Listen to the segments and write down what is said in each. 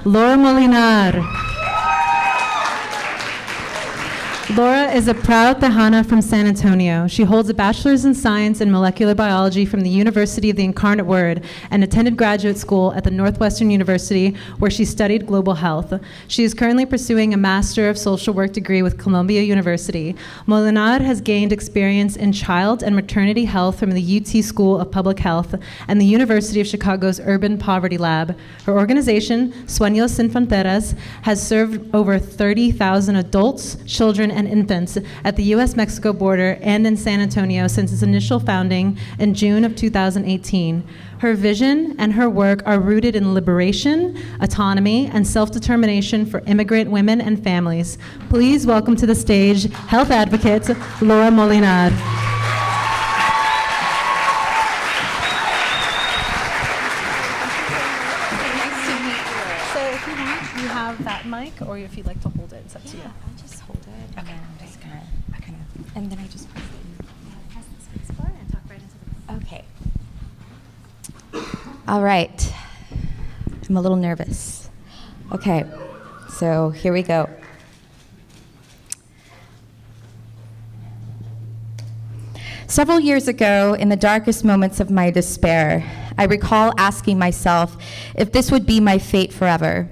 Laura Molinar. Laura is a proud Tejana from San Antonio. She holds a bachelor's in science and molecular biology from the University of the Incarnate Word and attended graduate school at the Northwestern University, where she studied global health. She is currently pursuing a Master of Social Work degree with Columbia University. Molinar has gained experience in child and maternity health from the UT School of Public Health and the University of Chicago's Urban Poverty Lab. Her organization, Sueños Sin Fronteras, has served over 30,000 adults, children, and infants at the U.S.-Mexico border and in San Antonio since its initial founding in June of 2018. Her vision and her work are rooted in liberation, autonomy, and self-determination for immigrant women and families. Please welcome to the stage health advocate Laura Molinar. Nice to meet you. So if you want, you have that mic, or if you'd like to hold it, it's up to you. I'll just hold it. And then I'm just gonna and then I just press the Space bar and talk right into the mic. Okay. All right. I'm a little nervous. Okay. So here we go. Several years ago, in the darkest moments of my despair, I recall asking myself if this would be my fate forever.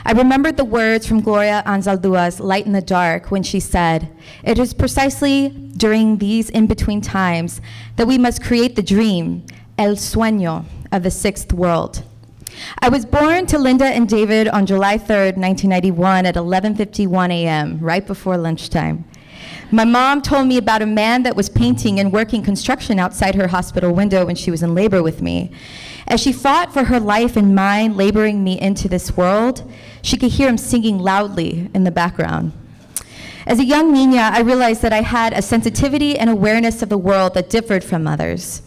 I remembered the words from Gloria Anzaldua's Light in the Dark when she said, "It is precisely during these in-between times that we must create the dream, el sueño, of the sixth world." I was born to Linda and David on July 3rd, 1991 at 11:51 a.m., right before lunchtime. My mom told me about a man that was painting and working construction outside her hospital window when she was in labor with me. As she fought for her life and mine, laboring me into this world, she could hear him singing loudly in the background. As a young niña, I realized that I had a sensitivity and awareness of the world that differed from others.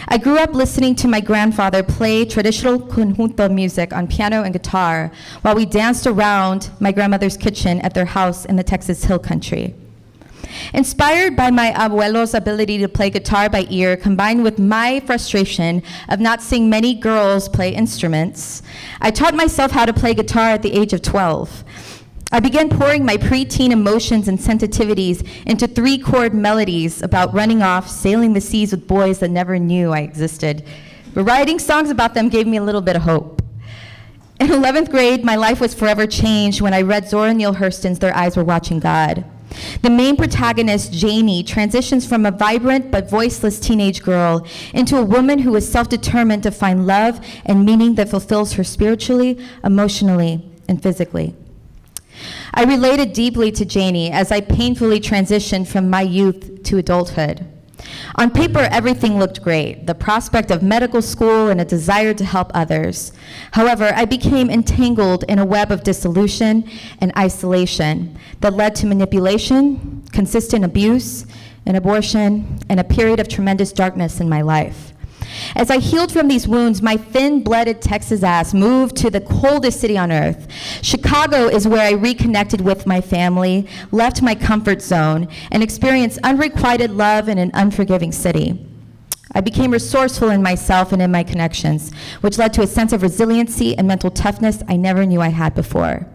I grew up listening to my grandfather play traditional conjunto music on piano and guitar while we danced around my grandmother's kitchen at their house in the Texas Hill Country. Inspired by my abuelo's ability to play guitar by ear, combined with my frustration of not seeing many girls play instruments, I taught myself how to play guitar at the age of 12. I began pouring my preteen emotions and sensitivities into 3-chord melodies about running off, sailing the seas with boys that never knew I existed. But writing songs about them gave me a little bit of hope. In 11th grade, my life was forever changed when I read Zora Neale Hurston's Their Eyes Were Watching God. The main protagonist, Janie, transitions from a vibrant but voiceless teenage girl into a woman who is self-determined to find love and meaning that fulfills her spiritually, emotionally, and physically. I related deeply to Janie as I painfully transitioned from my youth to adulthood. On paper, everything looked great, the prospect of medical school and a desire to help others. However, I became entangled in a web of dissolution and isolation that led to manipulation, consistent abuse, and abortion, and a period of tremendous darkness in my life. As I healed from these wounds, my thin-blooded Texas ass moved to the coldest city on earth. Chicago is where I reconnected with my family, left my comfort zone, and experienced unrequited love in an unforgiving city. I became resourceful in myself and in my connections, which led to a sense of resiliency and mental toughness I never knew I had before.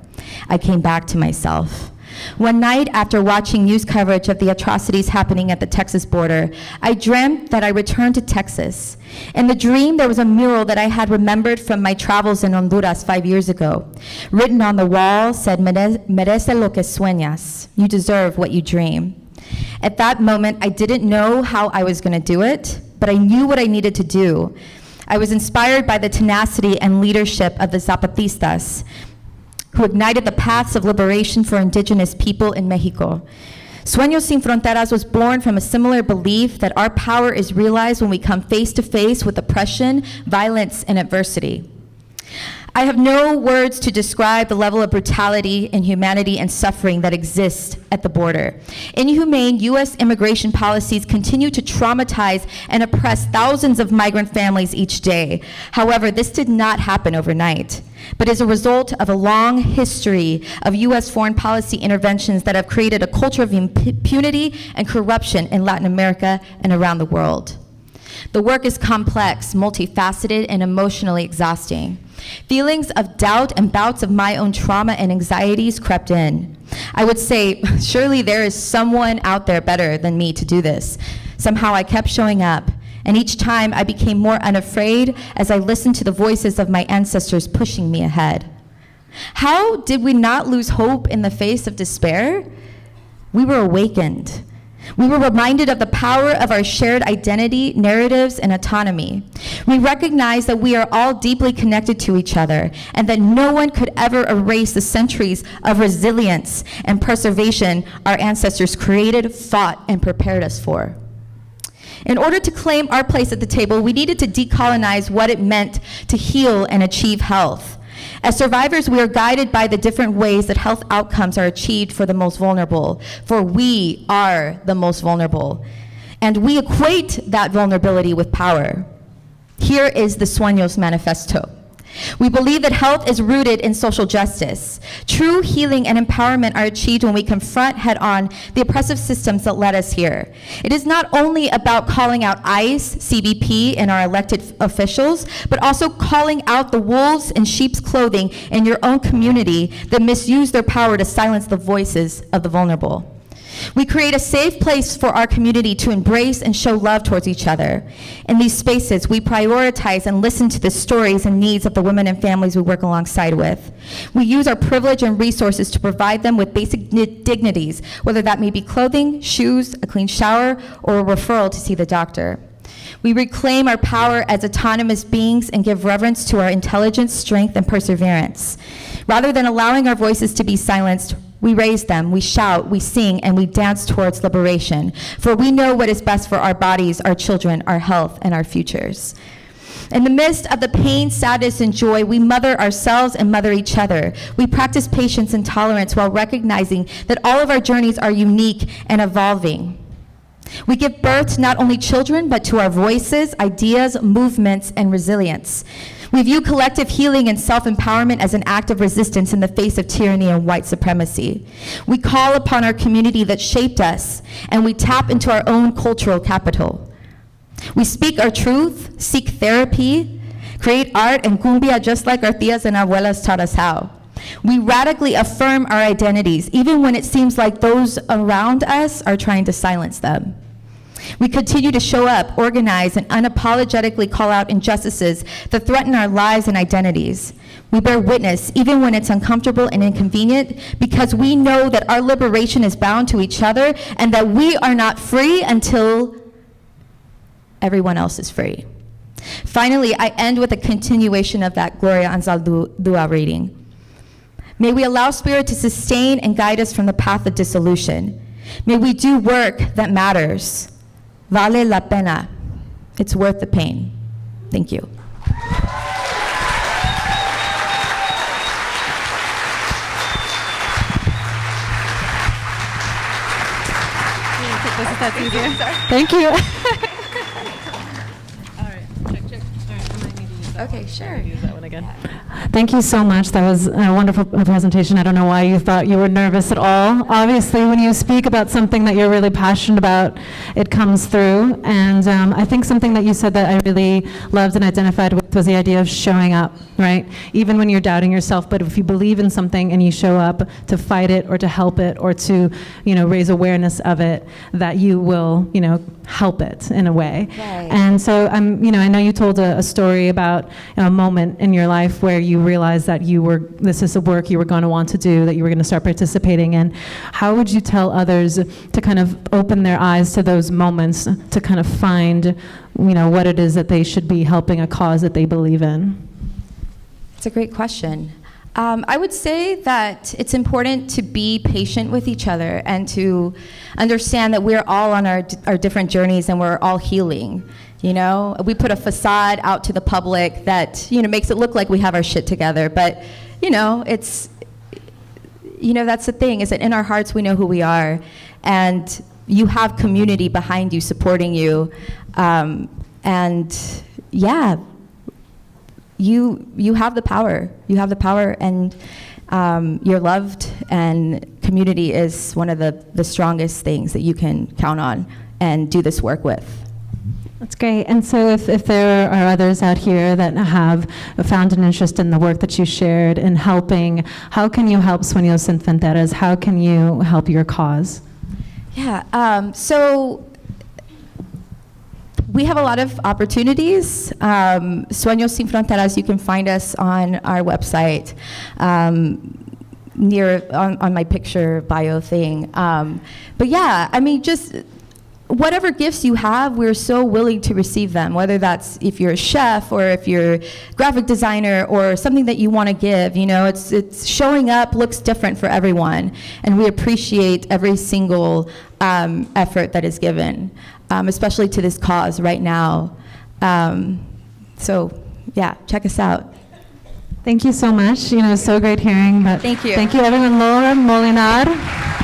I came back to myself. One night, after watching news coverage of the atrocities happening at the Texas border, I dreamt that I returned to Texas. In the dream, there was a mural that I had remembered from my travels in Honduras 5 years ago. Written on the wall said, "Merece lo que sueñas." You deserve what you dream. At that moment, I didn't know how I was going to do it, but I knew what I needed to do. I was inspired by the tenacity and leadership of the Zapatistas, who ignited the paths of liberation for indigenous people in Mexico. Sueños Sin Fronteras was born from a similar belief that our power is realized when we come face to face with oppression, violence, and adversity. I have no words to describe the level of brutality, inhumanity, and suffering that exists at the border. Inhumane U.S. immigration policies continue to traumatize and oppress thousands of migrant families each day. However, this did not happen overnight, but is a result of a long history of U.S. foreign policy interventions that have created a culture of impunity and corruption in Latin America and around the world. The work is complex, multifaceted, and emotionally exhausting. Feelings of doubt and bouts of my own trauma and anxieties crept in. I would say, surely there is someone out there better than me to do this. Somehow I kept showing up, and each time I became more unafraid as I listened to the voices of my ancestors pushing me ahead. How did we not lose hope in the face of despair? We were awakened. We were reminded of the power of our shared identity, narratives, and autonomy. We recognized that we are all deeply connected to each other and that no one could ever erase the centuries of resilience and preservation our ancestors created, fought, and prepared us for. In order to claim our place at the table, we needed to decolonize what it meant to heal and achieve health. As survivors, we are guided by the different ways that health outcomes are achieved for the most vulnerable, for we are the most vulnerable. And we equate that vulnerability with power. Here is the Sueños Manifesto. We believe that health is rooted in social justice. True healing and empowerment are achieved when we confront head-on the oppressive systems that led us here. It is not only about calling out ICE, CBP, and our elected officials, but also calling out the wolves in sheep's clothing in your own community that misuse their power to silence the voices of the vulnerable. We create a safe place for our community to embrace and show love towards each other. In these spaces, we prioritize and listen to the stories and needs of the women and families we work alongside with. We use our privilege and resources to provide them with basic dignities, whether that may be clothing, shoes, a clean shower, or a referral to see the doctor. We reclaim our power as autonomous beings and give reverence to our intelligence, strength, and perseverance. Rather than allowing our voices to be silenced, we raise them, we shout, we sing, and we dance towards liberation. For we know what is best for our bodies, our children, our health, and our futures. In the midst of the pain, sadness, and joy, we mother ourselves and mother each other. We practice patience and tolerance while recognizing that all of our journeys are unique and evolving. We give birth to not only children, but to our voices, ideas, movements, and resilience. We view collective healing and self-empowerment as an act of resistance in the face of tyranny and white supremacy. We call upon our community that shaped us, and we tap into our own cultural capital. We speak our truth, seek therapy, create art and cumbia just like our tias and abuelas taught us how. We radically affirm our identities, even when it seems like those around us are trying to silence them. We continue to show up, organize, and unapologetically call out injustices that threaten our lives and identities. We bear witness, even when it's uncomfortable and inconvenient, because we know that our liberation is bound to each other and that we are not free until everyone else is free. Finally, I end with a continuation of that Gloria Anzal Dua reading. May we allow Spirit to sustain and guide us from the path of dissolution. May we do work that matters. Vale la pena. It's worth the pain. Thank you. Thank you. Okay, sure. Use that one again. Thank you so much. That was a wonderful presentation. I don't know why you thought you were nervous at all. Obviously, when you speak about something that you're really passionate about, it comes through. And I think something that you said that I really loved and identified with was the idea of showing up, right? Even when you're doubting yourself, but if you believe in something and you show up to fight it or to help it or to, raise awareness of it, that you will, help it in a way. Right. And so I know you told a story about a moment in your life where you realized that this is a work you were going to want to do, that you were going to start participating in. How would you tell others to kind of open their eyes to those moments, to kind of find, what it is that they should be helping a cause that they believe in? It's a great question. I would say that it's important to be patient with each other and to understand that we're all on our different journeys and we're all healing. We put a facade out to the public that, makes it look like we have our shit together. But, it's, that's the thing, is that in our hearts we know who we are. And you have community behind you, supporting you. You have the power. You have the power, and you're loved, and community is one of the strongest things that you can count on and do this work with. That's great. And so if there are others out here that have found an interest in the work that you shared in helping, how can you help Sueños Sin Fronteras? How can you help your cause? Yeah, so we have a lot of opportunities. Sueños Sin Fronteras, you can find us on our website, on my picture bio thing. But yeah, I mean, just whatever gifts you have, we're so willing to receive them, whether that's if you're a chef or if you're a graphic designer or something that you want to give. You know, it's showing up looks different for everyone, and we appreciate every single effort that is given, especially to this cause right now. So yeah, check us out. Thank you so much. So great hearing. But Thank you. Thank you, everyone. Laura Molinar.